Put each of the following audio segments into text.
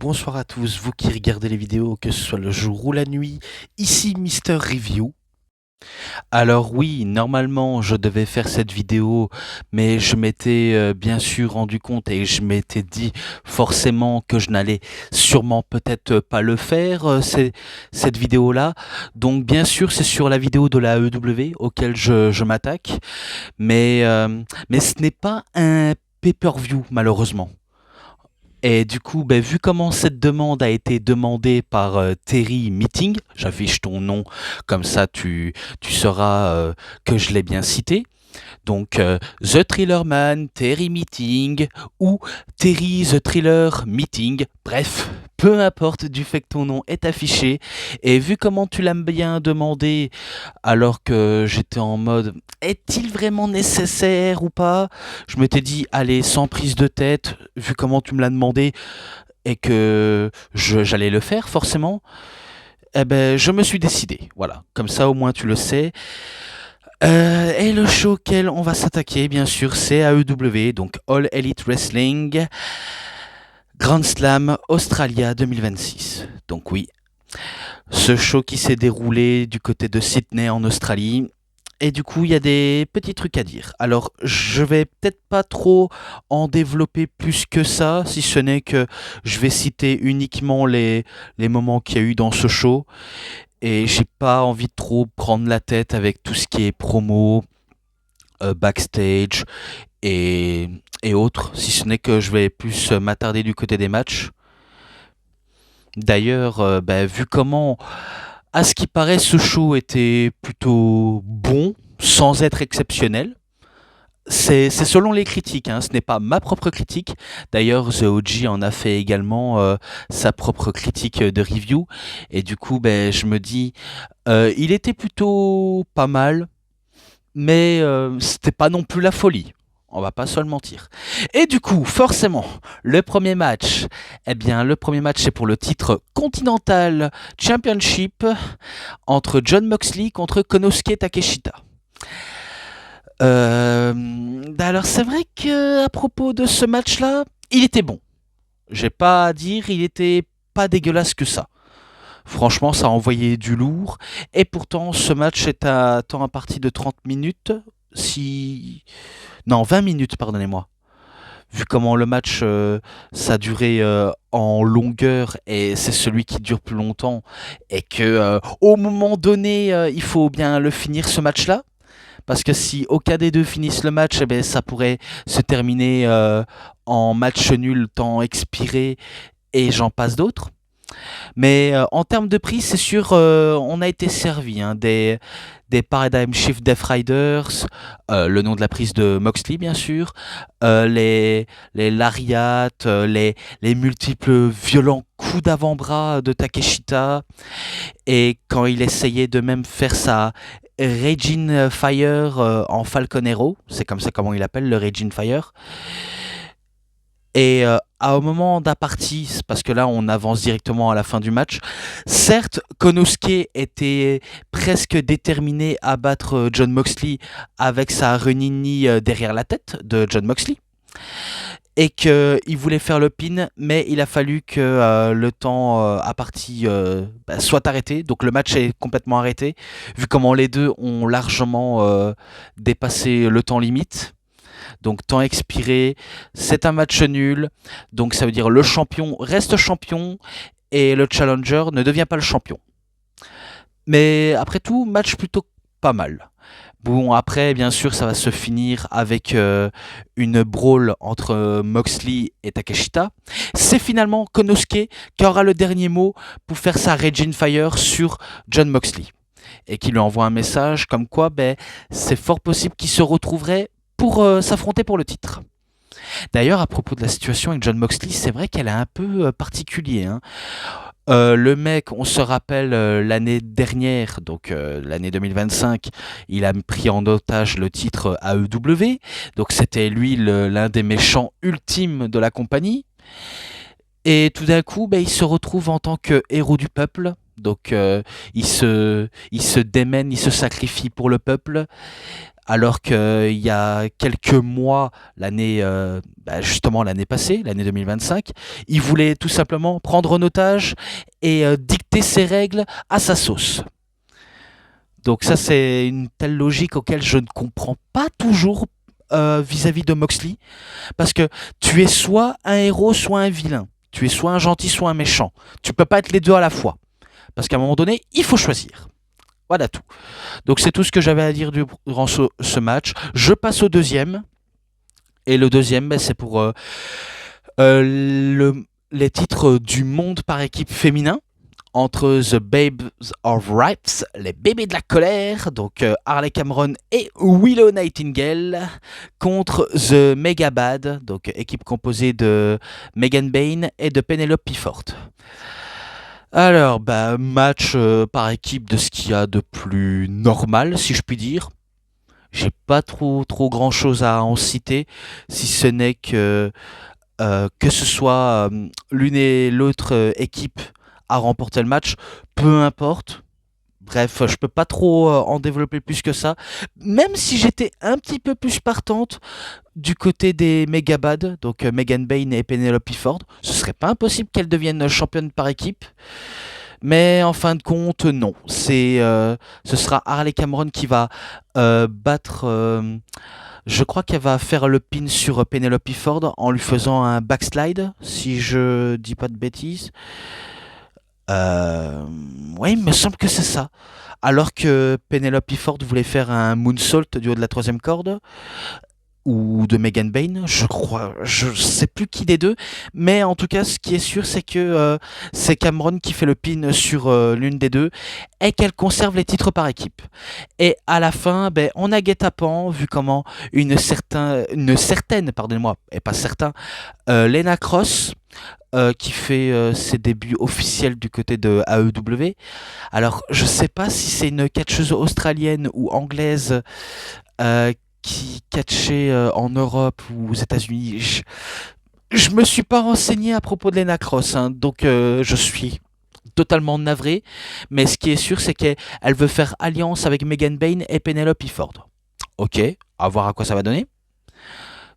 bonsoir à tous, vous qui regardez les vidéos, que ce soit le jour ou la nuit, ici Mister Review. Alors oui, normalement je devais faire cette vidéo, mais je m'étais bien sûr rendu compte et je m'étais dit forcément que je n'allais sûrement peut-être pas le faire, cette vidéo-là. Donc bien sûr c'est sur la vidéo de la AEW auquel je m'attaque, mais ce n'est pas un pay-per-view malheureusement. Et du coup, vu comment cette demande a été demandée par Terry Meeting, j'affiche ton nom, comme ça tu sauras que je l'ai bien cité. Donc, The Thriller Man, Terry Meeting ou Terry The Thriller Meeting, bref, peu importe du fait que ton nom est affiché. Et vu comment tu l'as bien demandé, alors que j'étais en mode est-il vraiment nécessaire ou pas, je m'étais dit allez, sans prise de tête, vu comment tu me l'as demandé et que j'allais le faire forcément. Eh ben, je me suis décidé, voilà, comme ça au moins tu le sais. Et le show auquel on va s'attaquer, bien sûr, c'est AEW, donc All Elite Wrestling, Grand Slam Australia 2026. Donc oui, ce show qui s'est déroulé du côté de Sydney en Australie. Et du coup, il y a des petits trucs à dire. Alors, je vais peut-être pas trop en développer plus que ça, si ce n'est que je vais citer uniquement les moments qu'il y a eu dans ce show. Et j'ai pas envie de trop prendre la tête avec tout ce qui est promo, backstage et, et autres, si ce n'est que je vais plus m'attarder du côté des matchs. D'ailleurs, vu comment, à ce qui paraît, ce show était plutôt bon, sans être exceptionnel. C'est selon les critiques, hein, ce n'est pas ma propre critique. D'ailleurs, The OG en a fait également sa propre critique de review. Et du coup, je me dis, il était plutôt pas mal, mais c'était pas non plus la folie. On va pas se le mentir. Et du coup, forcément, le premier match, le premier match c'est pour le titre Continental Championship entre Jon Moxley contre Konosuke Takeshita. Alors c'est vrai que à propos de ce match-là, il était bon. J'ai pas à dire, il était pas dégueulasse que ça. Franchement, ça a envoyé du lourd. Et pourtant, ce match est à temps à partie de 30 minutes. Si... Non, 20 minutes, pardonnez-moi. Vu comment le match, ça a duré en longueur et c'est celui qui dure plus longtemps. Et que au moment donné, il faut bien le finir ce match-là. Parce que si aucun des deux finissent le match, ça pourrait se terminer en match nul, temps expiré et j'en passe d'autres. Mais en termes de prix, c'est sûr, on a été servi hein, des Paradigm Shift Death Riders, le nom de la prise de Moxley bien sûr, les lariats, les multiples violents coups d'avant-bras de Takeshita, et quand il essayait de même faire sa Raging Fire en Falconero, c'est comme ça comment il appelle le Raging Fire. Et à un moment d'apartie, parce que là on avance directement à la fin du match, certes Konosuke était presque déterminé à battre Jon Moxley avec sa running knee derrière la tête de Jon Moxley, et qu'il voulait faire le pin, mais il a fallu que le temps à partie soit arrêté, donc le match est complètement arrêté, vu comment les deux ont largement dépassé le temps limite. Donc temps expiré, c'est un match nul, donc ça veut dire le champion reste champion et le challenger ne devient pas le champion. Mais après tout, match plutôt pas mal. Bon, après, bien sûr, ça va se finir avec une brawl entre Moxley et Takeshita. C'est finalement Konosuke qui aura le dernier mot pour faire sa Raging Fire sur Jon Moxley. Et qui lui envoie un message comme quoi c'est fort possible qu'il se retrouverait pour s'affronter pour le titre. D'ailleurs, à propos de la situation avec Jon Moxley, c'est vrai qu'elle est un peu particulière. Hein. Le mec, on se rappelle l'année dernière, donc l'année 2025, il a pris en otage le titre AEW. Donc c'était lui l'un des méchants ultimes de la compagnie. Et tout d'un coup, il se retrouve en tant que héros du peuple. Donc il se démène, il se sacrifie pour le peuple Alors qu'il y a quelques mois, justement l'année passée, l'année 2025, il voulait tout simplement prendre en otage et dicter ses règles à sa sauce. Donc ça, c'est une telle logique auquel je ne comprends pas toujours vis-à-vis de Moxley, parce que tu es soit un héros, soit un vilain. Tu es soit un gentil, soit un méchant. Tu peux pas être les deux à la fois, parce qu'à un moment donné, il faut choisir. Voilà tout. Donc c'est tout ce que j'avais à dire durant ce match. Je passe au deuxième. Et le deuxième, c'est pour les titres du monde par équipe féminin entre The Babes of Rights, les bébés de la colère, donc Harley Cameron et Willow Nightingale, contre The Mega Bad, donc équipe composée de Megan Bayne et de Penelope Ford. Alors, match par équipe de ce qu'il y a de plus normal, si je puis dire. J'ai pas trop grand chose à en citer, si ce n'est que ce soit l'une et l'autre équipe à remporter le match, peu importe. Bref, je peux pas trop en développer plus que ça. Même si j'étais un petit peu plus partante du côté des Megabad, donc Megan Bayne et Penelope Ford, ce serait pas impossible qu'elles deviennent championnes par équipe. Mais en fin de compte, non. Ce sera Harley Cameron qui va battre. Je crois qu'elle va faire le pin sur Penelope Ford en lui faisant un backslide, si je dis pas de bêtises. Ouais, il me semble que c'est ça. Alors que Penelope Ford voulait faire un moonsault du haut de la troisième corde, ou de Megan Bayne, je crois, je sais plus qui des deux, mais en tout cas, ce qui est sûr, c'est que c'est Cameron qui fait le pin sur l'une des deux et qu'elle conserve les titres par équipe. Et à la fin, on a guet-apens vu comment une certaine, pardonnez-moi, et pas certain, Lena Cross, qui fait ses débuts officiels du côté de AEW. Alors, je sais pas si c'est une catcheuse australienne ou anglaise qui catchait en Europe ou aux États-Unis. Je me suis pas renseigné à propos de Lena Cross, hein, donc je suis totalement navré. Mais ce qui est sûr, c'est qu'elle veut faire alliance avec Megan Bayne et Penelope Ford. Ok, à voir à quoi ça va donner.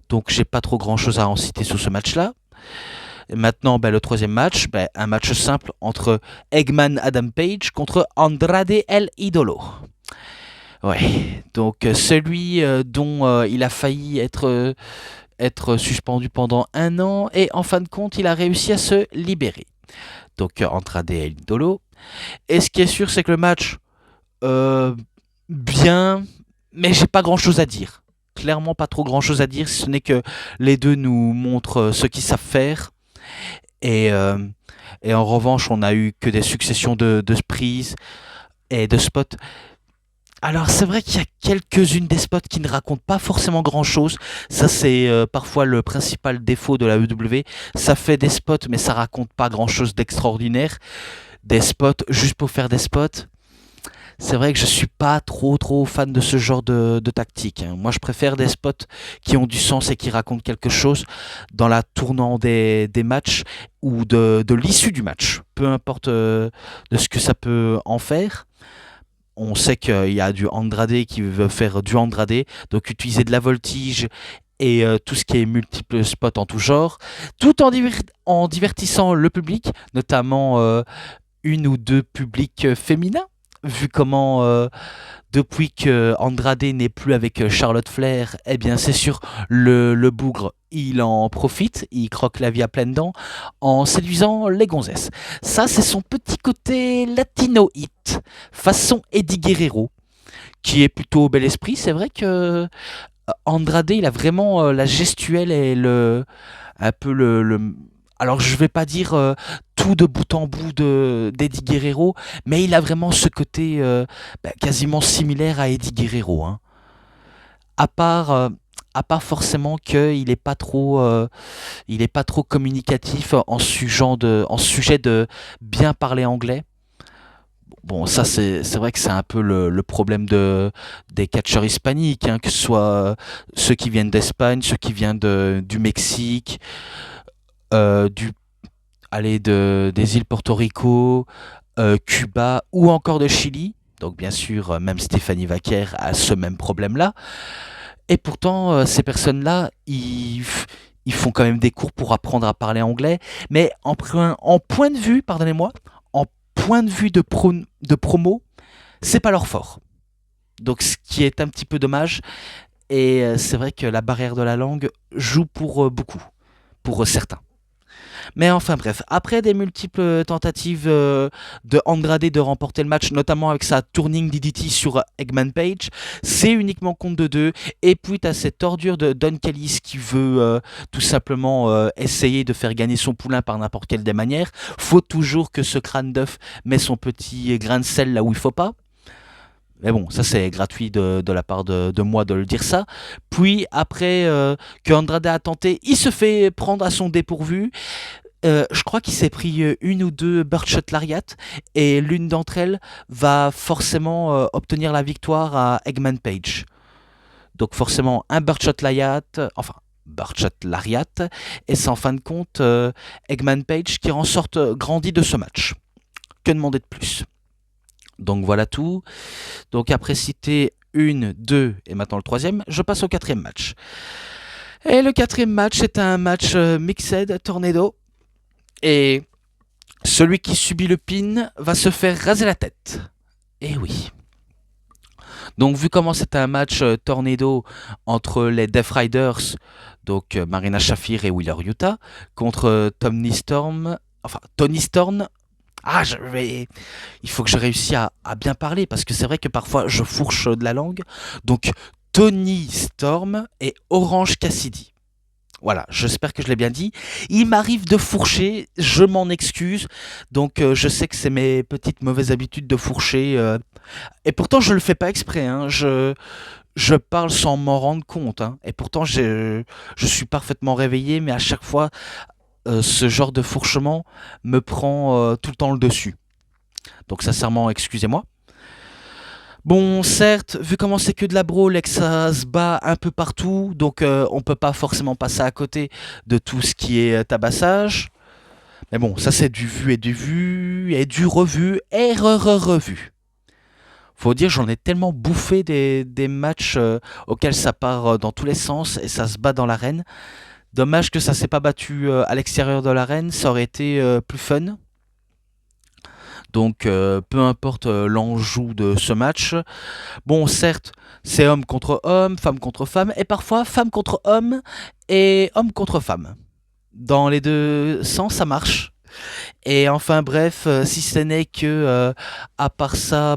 Donc j'ai pas trop grand chose à en citer sur ce match-là. Maintenant, le troisième match, un match simple entre Eggman Adam Page contre Andrade El Idolo. Ouais, donc celui dont il a failli être suspendu pendant 1 an et en fin de compte, il a réussi à se libérer. Donc Andrade El Idolo. Et ce qui est sûr, c'est que le match, bien, mais j'ai pas grand chose à dire. Clairement, pas trop grand chose à dire, ce n'est que les deux nous montrent ce qu'ils savent faire. Et, euh, et en revanche, on a eu que des successions de prises et de spots. Alors c'est vrai qu'il y a quelques-unes des spots qui ne racontent pas forcément grand-chose. Ça c'est parfois le principal défaut de la EW. Ça fait des spots mais ça raconte pas grand-chose d'extraordinaire. Des spots juste pour faire des spots. C'est vrai que je suis pas trop fan de ce genre de tactique, hein. Moi je préfère des spots qui ont du sens et qui racontent quelque chose dans la tournant des matchs ou de l'issue du match. Peu importe de ce que ça peut en faire. On sait qu'il y a du Andrade qui veut faire du Andrade, donc utiliser de la voltige et tout ce qui est multiples spots en tout genre, tout en divertissant le public, notamment une ou deux publics féminins, vu comment depuis que Andrade n'est plus avec Charlotte Flair, eh bien c'est sûr, le bougre, il en profite, il croque la vie à pleines dents en séduisant les gonzesses. Ça, c'est son petit côté latino hit, façon Eddie Guerrero, qui est plutôt bel esprit. C'est vrai que Andrade, il a vraiment la gestuelle et un peu alors je vais pas dire tout de bout en bout d'Eddie Guerrero, mais il a vraiment ce côté quasiment similaire à Eddie Guerrero, hein. À part, euh, à part forcément il est pas trop communicatif en sujet de bien parler anglais. Bon, ça c'est vrai que c'est un peu le problème des catcheurs hispaniques, hein, que ce soit ceux qui viennent d'Espagne, ceux qui viennent du Mexique, euh, du, des îles Porto Rico, Cuba ou encore de Chili. Donc bien sûr, même Stéphanie Vaquer a ce même problème-là. Et pourtant, ces personnes-là, ils font quand même des cours pour apprendre à parler anglais. Mais en point de vue, pardonnez-moi, en point de vue de promo, c'est pas leur fort. Donc ce qui est un petit peu dommage. Et c'est vrai que la barrière de la langue joue pour beaucoup, pour certains. Mais enfin bref, après des multiples tentatives de Andrade de remporter le match, notamment avec sa Turning DDT sur Eggman Page, c'est uniquement compte de deux. Et puis t'as cette ordure de Don Callis qui veut tout simplement essayer de faire gagner son poulain par n'importe quelle des manières. Faut toujours que ce crâne d'œuf met son petit grain de sel là où il faut pas. Mais bon, ça c'est gratuit de la part de moi de le dire ça. Puis après que Andrade a tenté, il se fait prendre à son dépourvu. Je crois qu'il s'est pris une ou deux Birdshot Lariat et l'une d'entre elles va forcément obtenir la victoire à Eggman Page. Donc forcément un Birdshot Lariat, enfin Birdshot Lariat, et c'est en fin de compte Eggman Page qui en sorte grandi de ce match. Que demander de plus? Donc voilà tout. Donc après citer une, deux et maintenant le troisième, je passe au quatrième match. Et le quatrième match est un match Mixed Tornado. Et celui qui subit le pin va se faire raser la tête. Et oui. Donc vu comment c'est un match Tornado entre les Death Riders, donc Marina Shafir et Wheeler Yuta, contre Tony Storm, il faut que je réussisse à bien parler parce que c'est vrai que parfois je fourche de la langue. Donc Tony Storm et Orange Cassidy. Voilà, j'espère que je l'ai bien dit. Il m'arrive de fourcher, je m'en excuse. Donc je sais que c'est mes petites mauvaises habitudes de fourcher. Et pourtant je le fais pas exprès. Hein. Je parle sans m'en rendre compte. Hein. Et pourtant je suis parfaitement réveillé, mais à chaque fois ce genre de fourchement me prend tout le temps le dessus. Donc sincèrement, excusez-moi. Bon, certes, vu comment c'est que de la brawl et que ça se bat un peu partout, donc on peut pas forcément passer à côté de tout ce qui est tabassage. Mais bon, ça c'est du vu et du vu et du revu et revu. Faut dire, j'en ai tellement bouffé des matchs auxquels ça part dans tous les sens et ça se bat dans l'arène. Dommage que ça s'est pas battu à l'extérieur de l'arène, ça aurait été plus fun. Donc peu importe l'enjeu de ce match. Bon, certes, c'est homme contre homme, femme contre femme, et parfois femme contre homme et homme contre femme. Dans les deux sens, ça marche. Et enfin bref, si ce n'est que à part ça,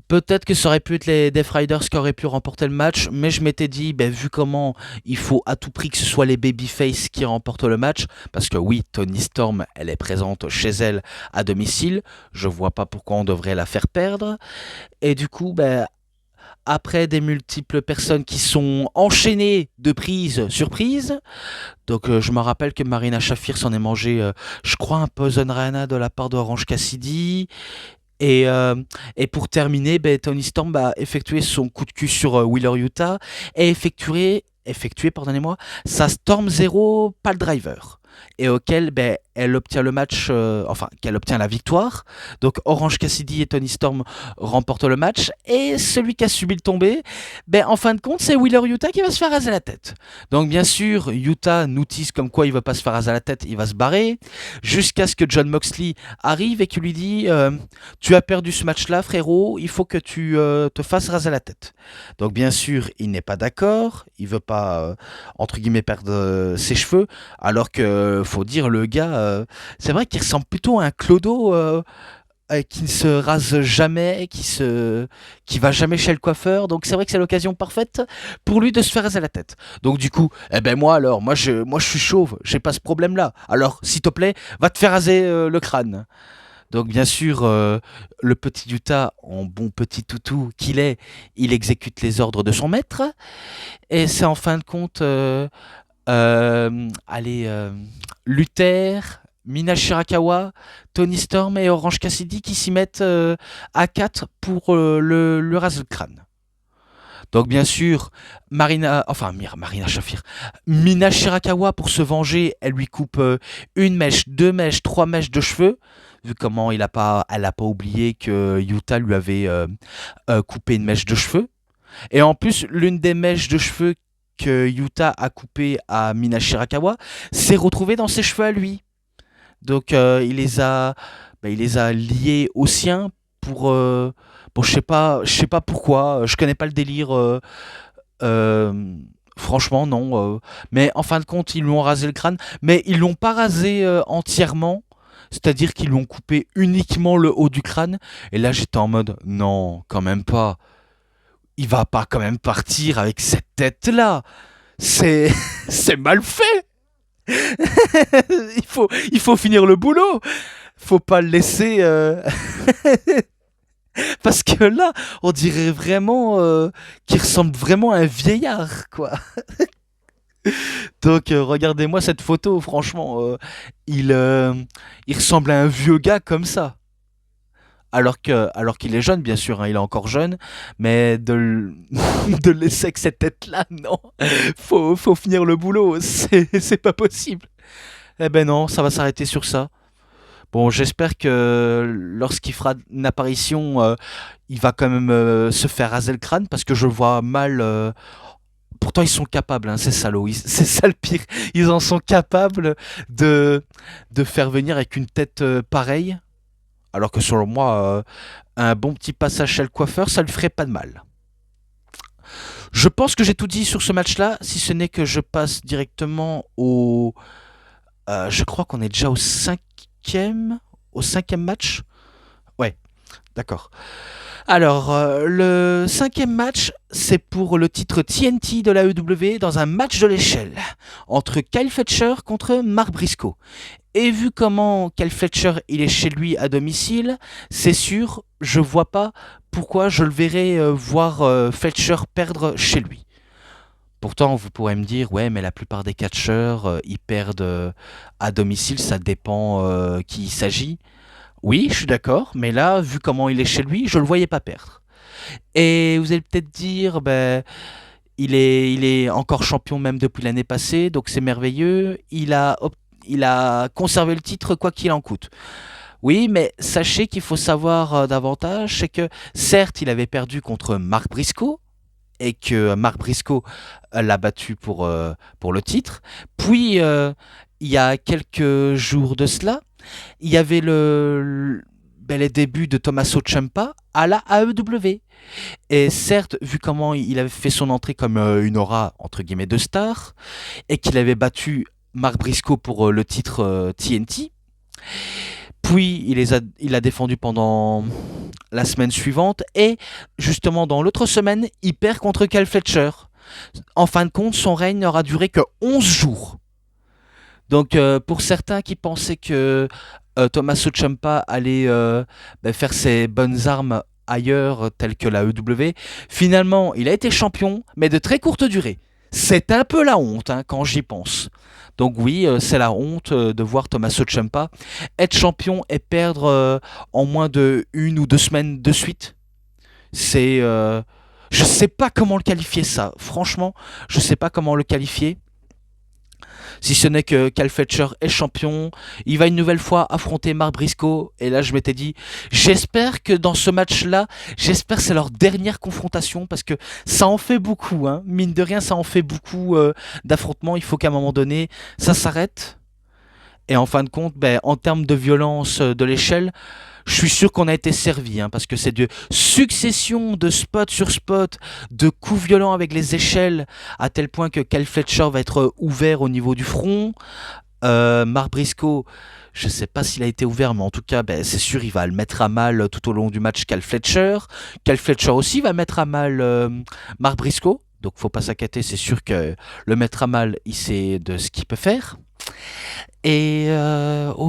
peut-être que ça aurait pu être les Death Riders qui auraient pu remporter le match, mais je m'étais dit, vu comment il faut à tout prix que ce soit les Babyface qui remportent le match, parce que oui, Tony Storm, elle est présente chez elle à domicile, je vois pas pourquoi on devrait la faire perdre, et du coup, après des multiples personnes qui sont enchaînées de prise sur prise, donc je me rappelle que Marina Shafir s'en est mangé, je crois, un Poison Rana de la part d'Orange Cassidy. Et pour terminer, Tony Storm a effectué son coup de cul sur Wheeler Yuta et effectué pardonnez-moi, sa Storm Zero Pal Driver. Et auquel elle obtient le match, qu'elle obtient la victoire. Donc Orange Cassidy et Tony Storm remportent le match. Et celui qui a subi le tombé, en fin de compte, c'est Wheeler Yuta qui va se faire raser la tête. Donc bien sûr, Yuta nous tease comme quoi il ne va pas se faire raser la tête, il va se barrer. Jusqu'à ce que Jon Moxley arrive et qu'il lui dit tu as perdu ce match-là, frérot, il faut que tu te fasses raser la tête. Donc bien sûr, il n'est pas d'accord, il veut pas, entre guillemets, perdre ses cheveux, alors que faut dire, le gars, c'est vrai qu'il ressemble plutôt à un clodo qui ne se rase jamais, qui va jamais chez le coiffeur. Donc c'est vrai que c'est l'occasion parfaite pour lui de se faire raser la tête. Donc du coup, moi je suis chauve, j'ai pas ce problème-là. Alors s'il te plaît, va te faire raser le crâne. Donc bien sûr, le petit Yuta, en bon petit toutou qu'il est, il exécute les ordres de son maître. Et c'est en fin de compte, Luther, Mina Shirakawa, Tony Storm et Orange Cassidy qui s'y mettent à 4 pour le ras le crâne. Donc bien sûr, Marina Shafir, Mina Shirakawa pour se venger, elle lui coupe une mèche, deux mèches, trois mèches de cheveux. vu comment elle a pas oublié que Yuta lui avait coupé une mèche de cheveux. Et en plus, l'une des mèches de cheveux que Yuta a coupé à Mina Shirakawa s'est retrouvée dans ses cheveux à lui. Donc il les a liés aux siens pour bon, je sais pas pourquoi, je connais pas le délire. Euh, Franchement, non. Mais en fin de compte, ils lui ont rasé le crâne, mais ils l'ont pas rasé entièrement. C'est-à-dire qu'ils lui ont coupé uniquement le haut du crâne. Et là, j'étais en mode, non, quand même pas. Il va pas quand même partir avec cette tête-là. C'est, c'est mal fait. Il faut finir le boulot. Faut pas le laisser. Parce que là, on dirait vraiment qu'il ressemble vraiment à un vieillard, quoi. Donc, regardez-moi cette photo, franchement. Il ressemble à un vieux gars comme ça. Alors qu'il est jeune, bien sûr, hein, il est encore jeune, mais de le laisser avec cette tête-là, non. Faut finir le boulot, c'est pas possible. Eh ben non, ça va s'arrêter sur ça. Bon, j'espère que lorsqu'il fera une apparition, il va quand même se faire raser le crâne parce que je le vois mal. Pourtant, ils sont capables, hein, ces salauds. C'est ça le pire. Ils en sont capables de, de faire venir avec une tête pareille. Alors que selon moi, un bon petit passage chez le coiffeur, ça lui ferait pas de mal. Je pense que j'ai tout dit sur ce match-là, si ce n'est que je passe directement au. Je crois qu'on est déjà au cinquième match. Ouais, d'accord. Alors, le cinquième match, c'est pour le titre TNT de la EW dans un match de l'échelle entre Kyle Fletcher contre Mark Briscoe. Et vu comment Kyle Fletcher il est chez lui à domicile, c'est sûr, je vois pas pourquoi je le verrais voir Fletcher perdre chez lui. Pourtant, vous pourrez me dire, ouais, mais la plupart des catcheurs, ils perdent à domicile, ça dépend qui il s'agit. Oui, je suis d'accord, mais là, vu comment il est chez lui, je le voyais pas perdre. Et vous allez peut-être dire, ben, il est encore champion même depuis l'année passée, donc c'est merveilleux. Il a conservé le titre quoi qu'il en coûte. Oui, mais sachez qu'il faut savoir davantage, c'est que certes, il avait perdu contre Mark Briscoe, et que Mark Briscoe l'a battu pour le titre. Puis, il y a quelques jours de cela, il y avait les débuts de Tommaso Ciampa à la AEW. Et certes, vu comment il avait fait son entrée comme une aura, entre guillemets, de star, et qu'il avait battu Mark Briscoe pour le titre TNT, puis il a défendu pendant la semaine suivante, et justement dans l'autre semaine, il perd contre Kyle Fletcher. En fin de compte, son règne n'aura duré que 11 jours. Donc pour certains qui pensaient que Tommaso Ciampa allait faire ses bonnes armes ailleurs, telles que la EW, finalement il a été champion, mais de très courte durée. C'est un peu la honte hein, quand j'y pense. Donc oui, c'est la honte de voir Tommaso Ciampa être champion et perdre en moins de une ou deux semaines de suite. C'est, je sais pas comment le qualifier ça. Franchement, je sais pas comment le qualifier. Si ce n'est que Cal Fletcher est champion, il va une nouvelle fois affronter Mark Briscoe. Et là, je m'étais dit, j'espère que dans ce match-là, j'espère que c'est leur dernière confrontation parce que ça en fait beaucoup. Hein. Mine de rien, ça en fait beaucoup d'affrontements. Il faut qu'à un moment donné, ça s'arrête. Et en fin de compte, ben, en termes de violence de l'échelle, je suis sûr qu'on a été servi, hein, parce que c'est de succession de spot sur spot, de coups violents avec les échelles, à tel point que Kyle Fletcher va être ouvert au niveau du front. Mark Briscoe, je ne sais pas s'il a été ouvert, mais en tout cas, ben, c'est sûr, il va le mettre à mal tout au long du match Kyle Fletcher. Kyle Fletcher aussi va mettre à mal Mark Briscoe. Donc faut pas s'inquiéter, c'est sûr que le mettre à mal, il sait de ce qu'il peut faire. Et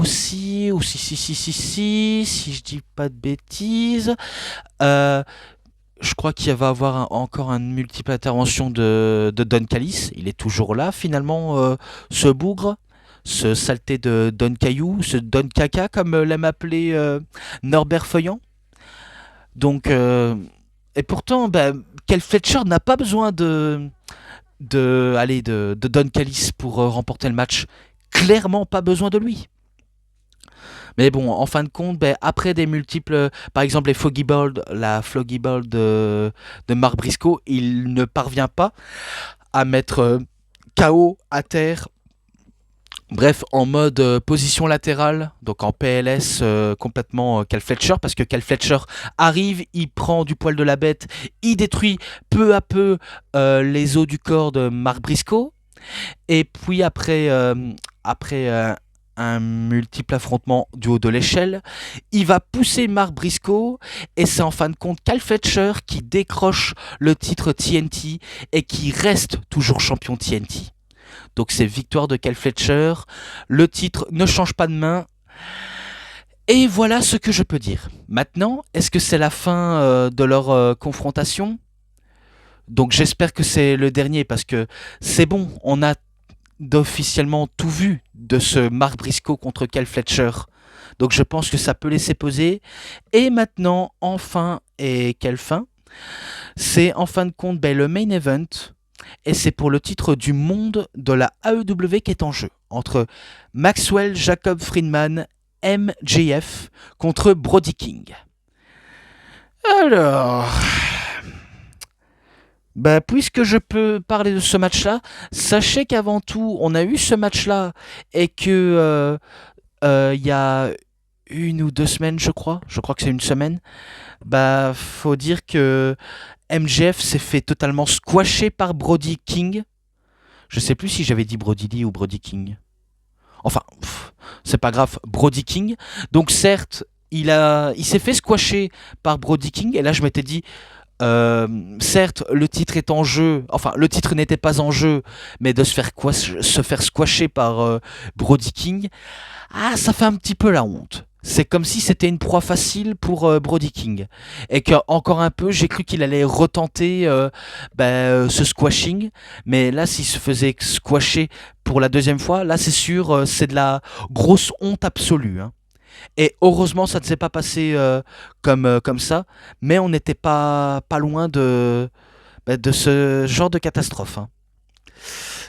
si je dis pas de bêtises, euh, je crois qu'il va y avoir encore une multiple intervention de Don Callis. Il est toujours là finalement, ce bougre, ce saleté de Don Caillou, ce Don Caca comme l'aime appeler Norbert Feuillant. Donc, et pourtant, ben, Kel Fletcher n'a pas besoin de Don Callis pour remporter le match. Clairement pas besoin de lui. Mais bon, en fin de compte, ben, après des multiples, par exemple les Foggy Ball, la Floggy Ball de Mark Briscoe, il ne parvient pas à mettre KO à terre. Bref, en mode position latérale, donc en PLS complètement Cal Fletcher, parce que Cal Fletcher arrive, il prend du poil de la bête, il détruit peu à peu les os du corps de Mark Briscoe, et puis après un multiple affrontement du haut de l'échelle, il va pousser Mark Briscoe, et c'est en fin de compte Cal Fletcher qui décroche le titre TNT et qui reste toujours champion TNT. Donc c'est victoire de Cal Fletcher. Le titre ne change pas de main. Et voilà ce que je peux dire. Maintenant, est-ce que c'est la fin de leur confrontation? Donc j'espère que c'est le dernier parce que c'est bon, on a officiellement tout vu de ce Mark Briscoe contre Cal Fletcher. Donc je pense que ça peut laisser poser. Et maintenant, enfin, et quelle fin? C'est en fin de compte le main event. Et c'est pour le titre du monde de la AEW qui est en jeu, entre Maxwell Jacob Friedman, MJF, contre Brody King. Alors, puisque je peux parler de ce match-là, sachez qu'avant tout, on a eu ce match-là et que il y a 1 ou 2 semaines, je crois que c'est 1 semaine, faut dire que MJF s'est fait totalement squasher par Brody King. Je sais plus si j'avais dit Brody Lee ou Brody King. Enfin, c'est pas grave, Brody King. Donc certes, il s'est fait squasher par Brody King. Et là, je m'étais dit, certes, le titre est en jeu. Enfin, le titre n'était pas en jeu, mais de se faire squasher par Brody King, ça fait un petit peu la honte. C'est comme si c'était une proie facile pour Brody King. Et qu'encore un peu, j'ai cru qu'il allait retenter ce squashing. Mais là, s'il se faisait squasher pour la deuxième fois, là, c'est sûr, c'est de la grosse honte absolue. Hein. Et heureusement, ça ne s'est pas passé comme ça. Mais on n'était pas loin de ce genre de catastrophe. Hein.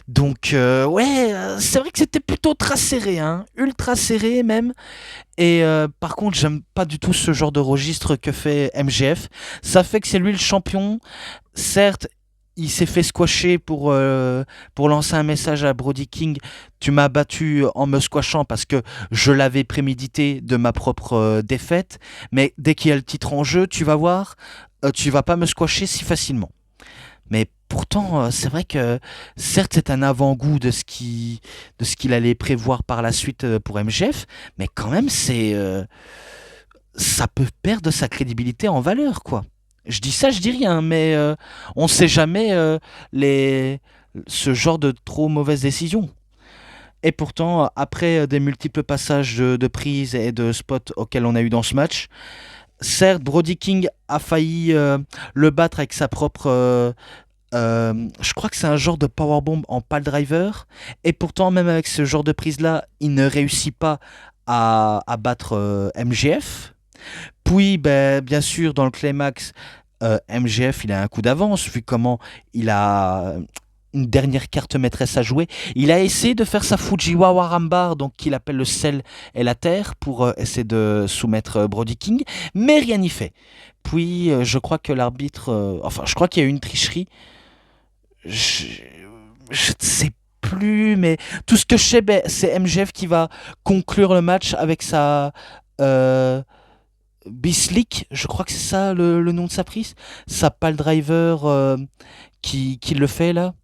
Donc, c'est vrai que c'était plutôt très serré, hein, ultra serré même. Et par contre, j'aime pas du tout ce genre de registre que fait MGF. Ça fait que c'est lui le champion. Certes, il s'est fait squasher pour lancer un message à Brody King. Tu m'as battu en me squashant parce que je l'avais prémédité de ma propre défaite. Mais dès qu'il y a le titre en jeu, tu vas voir, tu vas pas me squasher si facilement. Mais pourtant, c'est vrai que certes, c'est un avant-goût de ce qu'il allait prévoir par la suite pour MGF, mais quand même, ça peut perdre sa crédibilité en valeur, quoi. Je dis ça, je dis rien, mais on ne sait jamais ce genre de trop mauvaises décisions. Et pourtant, après des multiples passages de prises et de spots auxquels on a eu dans ce match, certes, Brody King a failli le battre avec sa propre je crois que c'est un genre de powerbomb en pile driver. Et pourtant, même avec ce genre de prise-là, il ne réussit pas à battre MGF. Puis, bien sûr, dans le climax, MGF, il a un coup d'avance, vu comment il a une dernière carte maîtresse à jouer. Il a essayé de faire sa Fujiwara Rambar, donc qu'il appelle le sel et la terre, pour essayer de soumettre Brody King, mais rien n'y fait. Puis, je crois que l'arbitre... je crois qu'il y a eu une tricherie. Je ne sais plus, mais tout ce que je sais, c'est MJF qui va conclure le match avec sa Bislick, je crois que c'est ça le nom de sa prise, sa pile driver qui le fait là.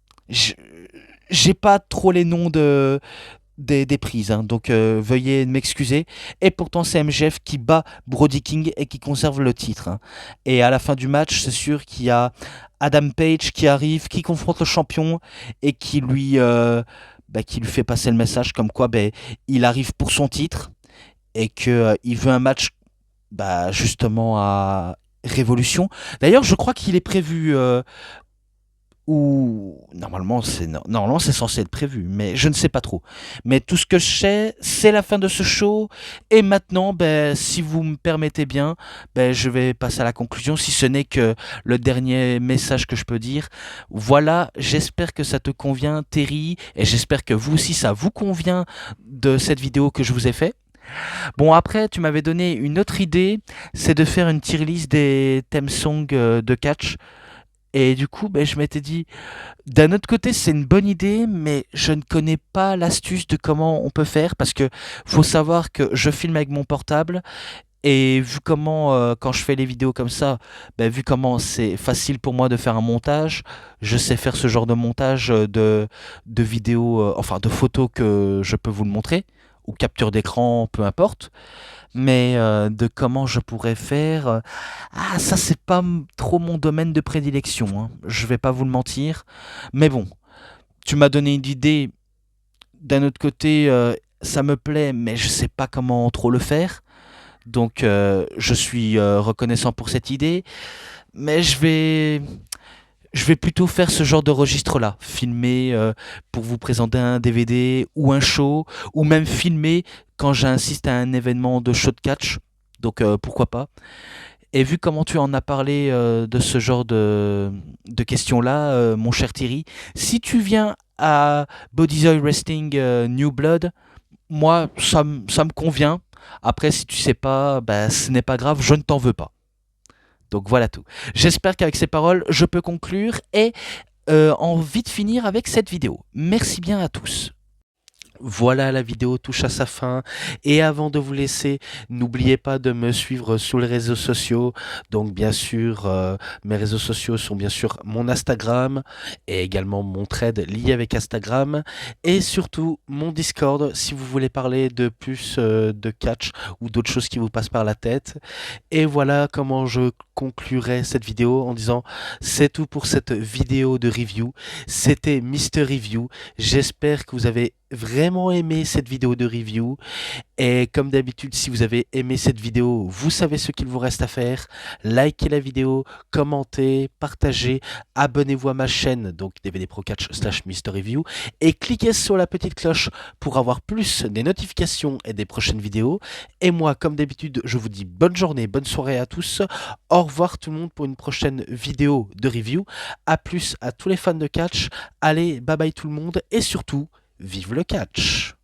J'ai pas trop les noms des prises, hein, donc veuillez m'excuser. Et pourtant, c'est MJF qui bat Brody King et qui conserve le titre. Hein. Et à la fin du match, c'est sûr qu'il y a Adam Page qui arrive, qui confronte le champion et qui lui fait passer le message comme quoi il arrive pour son titre et qu'il veut un match justement à Révolution. D'ailleurs, je crois qu'il est prévu... ou normalement c'est censé être prévu, mais je ne sais pas trop. Mais tout ce que je sais, c'est la fin de ce show. Et maintenant, si vous me permettez bien, je vais passer à la conclusion, si ce n'est que le dernier message que je peux dire. Voilà, j'espère que ça te convient, Terry, et j'espère que vous aussi, ça vous convient de cette vidéo que je vous ai fait. Bon, après, tu m'avais donné une autre idée, c'est de faire une tier list des theme songs de catch. Et du coup, ben, je m'étais dit, d'un autre côté, c'est une bonne idée, mais je ne connais pas l'astuce de comment on peut faire parce que faut savoir que je filme avec mon portable et vu comment, quand je fais les vidéos comme ça, ben, vu comment c'est facile pour moi de faire un montage, je sais faire ce genre de montage de vidéos, enfin de photos que je peux vous le montrer ou capture d'écran, peu importe. Mais de comment je pourrais faire, ah ça c'est pas trop mon domaine de prédilection, hein. Je vais pas vous le mentir. Mais bon, tu m'as donné une idée. D'un autre côté, ça me plaît, mais je sais pas comment trop le faire. Donc je suis reconnaissant pour cette idée. Mais je vais plutôt faire ce genre de registre-là, filmer pour vous présenter un DVD ou un show, ou même filmer quand j'insiste à un événement de show de catch. Donc pourquoi pas. Et vu comment tu en as parlé de ce genre de questions-là, mon cher Thierry, si tu viens à Body's Oil Wrestling New Blood, moi ça me convient. Après, si tu sais pas, bah, ce n'est pas grave, je ne t'en veux pas. Donc voilà tout. J'espère qu'avec ces paroles, je peux conclure et envie de finir avec cette vidéo. Merci bien à tous. Voilà, la vidéo touche à sa fin. Et avant de vous laisser, n'oubliez pas de me suivre sur les réseaux sociaux. Donc, bien sûr, mes réseaux sociaux sont bien sûr mon Instagram et également mon thread lié avec Instagram. Et surtout, mon Discord si vous voulez parler de plus de catch ou d'autres choses qui vous passent par la tête. Et voilà comment je conclurai cette vidéo en disant c'est tout pour cette vidéo de review. C'était Mister Review. J'espère que vous avez vraiment aimé cette vidéo de review. Et comme d'habitude, si vous avez aimé cette vidéo, vous savez ce qu'il vous reste à faire. Likez la vidéo, commentez, partagez, abonnez-vous à ma chaîne, donc DVD Pro Catch / Mister Review, et cliquez sur la petite cloche pour avoir plus des notifications et des prochaines vidéos. Et moi, comme d'habitude, je vous dis bonne journée, bonne soirée à tous. Au revoir tout le monde pour une prochaine vidéo de review. A plus à tous les fans de catch. Allez, bye bye tout le monde et surtout, vive le catch!